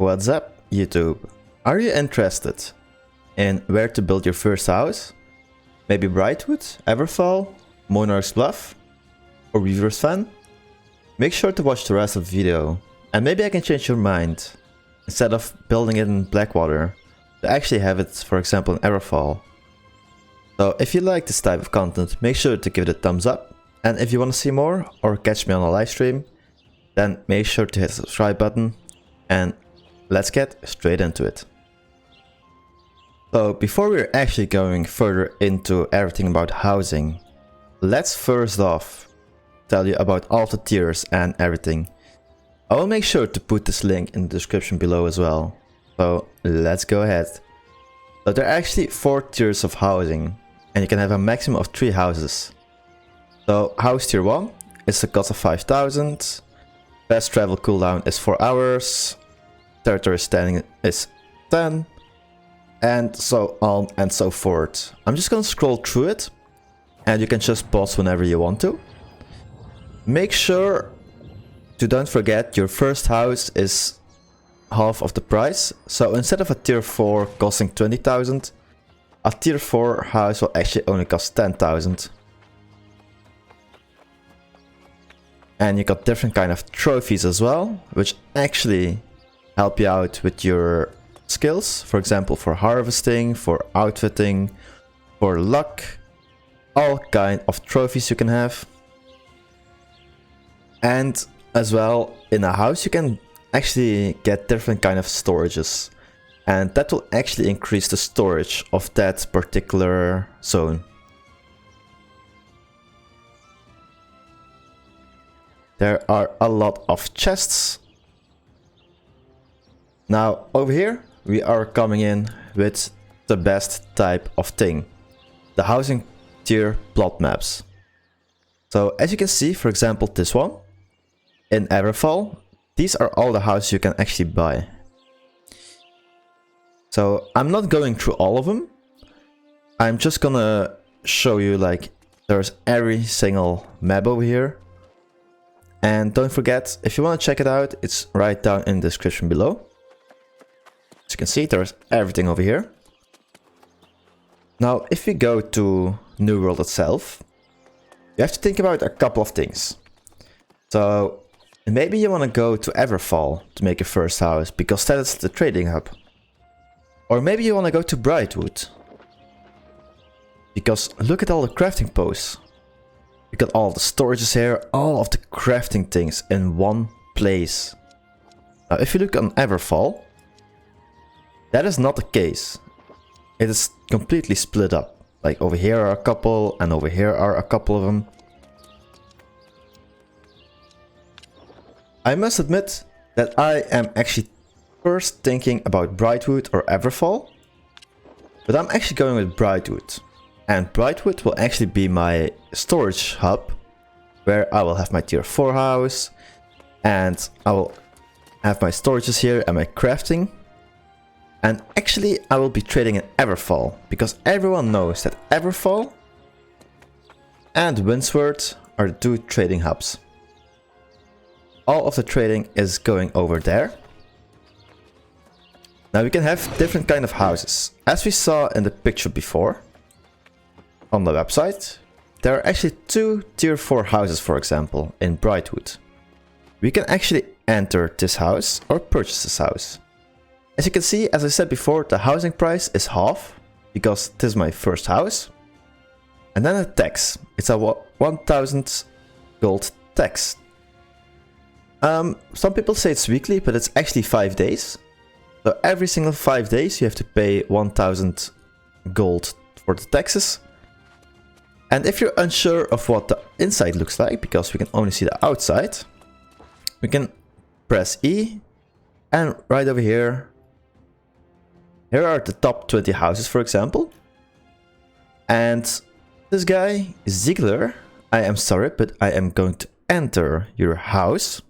What's up, YouTube? Are you interested in where to build your first house? Maybe Brightwood, Everfall, Monarch's Bluff, or Weaver's Fen? Make sure to watch the rest of the video, and maybe I can change your mind. Instead of building it in Blackwater, to actually have it, for example, in Everfall. So if you like this type of content, make sure to give it a thumbs up. And if you want to see more, or catch me on a live stream, then make sure to hit the subscribe button, and let's get straight into it. So before we're actually going further into everything about housing, let's first off tell you about all the tiers and everything. I will make sure to put this link in the description below as well. So let's go ahead. So there are actually 4 tiers of housing, and you can have a maximum of 3 houses. So house tier 1 is a cost of 5,000. Fast travel cooldown is 4 hours. Territory standing is 10. And so on and so forth. I'm just gonna scroll through it, and you can just pause whenever you want to. Make sure to don't forget your first house is half of the price. So instead of a tier 4 costing 20,000, a tier 4 house will actually only cost 10,000. And you got different kind of trophies as well, which actually help you out with your skills. For example, for harvesting, for outfitting, for luck, all kind of trophies you can have. And as well, in a house you can actually get different kind of storages, and that will actually increase the storage of that particular zone. There are a lot of chests. Now over here we are coming in with the best type of thing, the housing tier plot maps. So as you can see, for example, this one in Everfall, these are all the houses you can actually buy. So I'm not going through all of them. I'm just gonna show you, like, there's every single map over here. And don't forget, if you want to check it out, it's right down in the description below. As you can see, there's everything over here. Now, if we go to New World itself, you have to think about a couple of things. So maybe you want to go to Everfall to make your first house, because that is the trading hub. Or maybe you want to go to Brightwood, because look at all the crafting posts. You got all the storages here, all of the crafting things in one place. Now if you look on Everfall, that is not the case. It is completely split up. Like over here are a couple, and over here are a couple of them. I must admit that I am actually first thinking about Brightwood or Everfall, but I'm actually going with Brightwood. And Brightwood will actually be my storage hub, where I will have my tier 4 house, and I will have my storages here and my crafting. And actually I will be trading in Everfall, because everyone knows that Everfall and Windsward are the 2 trading hubs. All of the trading is going over there. Now we can have different kind of houses. As we saw in the picture before on the website, there are actually 2 tier 4 houses, for example, in Brightwood. We can actually enter this house or purchase this house. As you can see, as I said before, the housing price is half, because this is my first house. And then the tax, it's a 1,000 gold tax. Some people say it's weekly, but it's actually 5 days. So every single 5 days you have to pay 1,000 gold for the taxes. And if you're unsure of what the inside looks like, because we can only see the outside, we can press E, and right over here, here are the top 20 houses, for example. And this guy, Ziegler, I am sorry, but I am going to enter your house.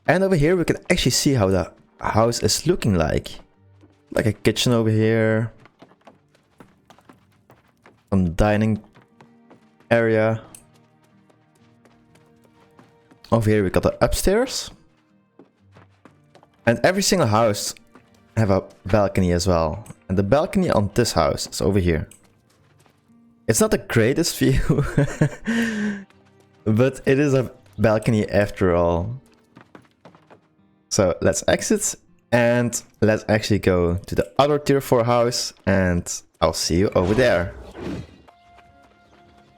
And over here we can actually see how the house is looking like. Like a kitchen over here. Some dining area. Over here we got the upstairs. And every single house have a balcony as well. And the balcony on this house is over here. It's not the greatest view, but it is a balcony after all. So let's exit and let's actually go to the other tier 4 house and I'll see you over there.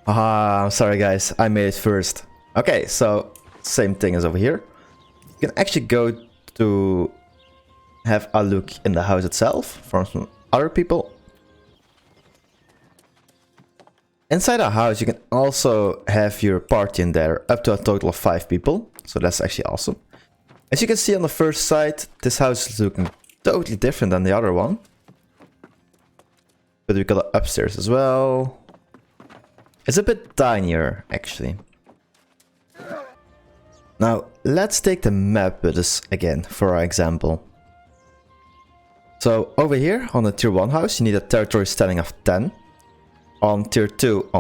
I'm sorry guys, I made it first. Okay, so same thing as over here. You can actually go to have a look in the house itself from some other people. Inside our house you can also have your party in there, up to a total of 5 people. So that's actually awesome. As you can see on the first sight, this house is looking totally different than the other one. But we got it upstairs as well. It's a bit tinier actually. Now let's take the map with us again for our example. So over here on the tier 1 house you need a territory standing of 10. On tier 2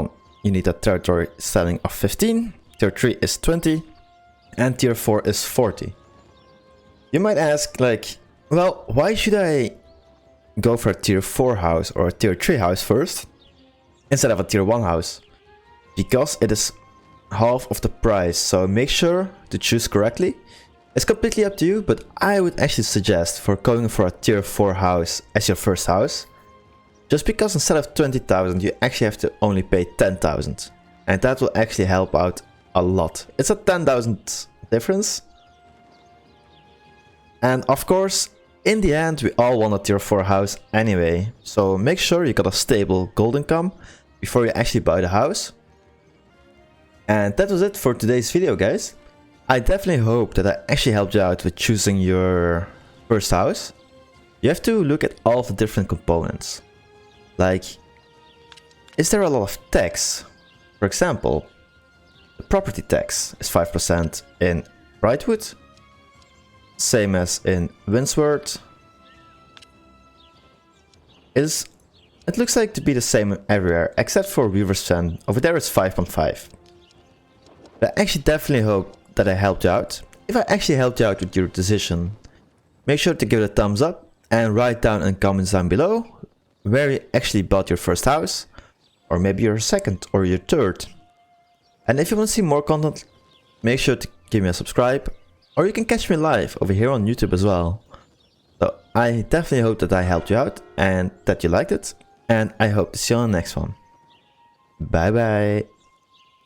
you need a territory standing of 15. Tier 3 is 20. And tier 4 is 40. You might ask like, well, why should I go for a tier 4 house or a tier 3 house first instead of a tier 1 house? Because it is half of the price, so make sure to choose correctly. It's completely up to you, but I would actually suggest for going for a tier 4 house as your first house. Just because instead of 20,000 you actually have to only pay 10,000. And that will actually help out a lot. It's a 10,000 difference. And of course, in the end, we all want a tier 4 house anyway. So make sure you got a stable gold income before you actually buy the house. And that was it for today's video, guys. I definitely hope that I actually helped you out with choosing your first house. You have to look at all the different components. Like, is there a lot of tax? For example, the property tax is 5% in Brightwood. Same as in Windsworth. It looks like to be the same everywhere except for Weaver's Fen. Over there it's 5.5. But I actually definitely hope that I helped you out. If I actually helped you out with your decision, make sure to give it a thumbs up and write down in the comments down below where you actually bought your first house, or maybe your second or your third. And if you want to see more content, make sure to give me a subscribe. Or you can catch me live over here on YouTube as well. So I definitely hope that I helped you out and that you liked it. And I hope to see you on the next one. Bye bye.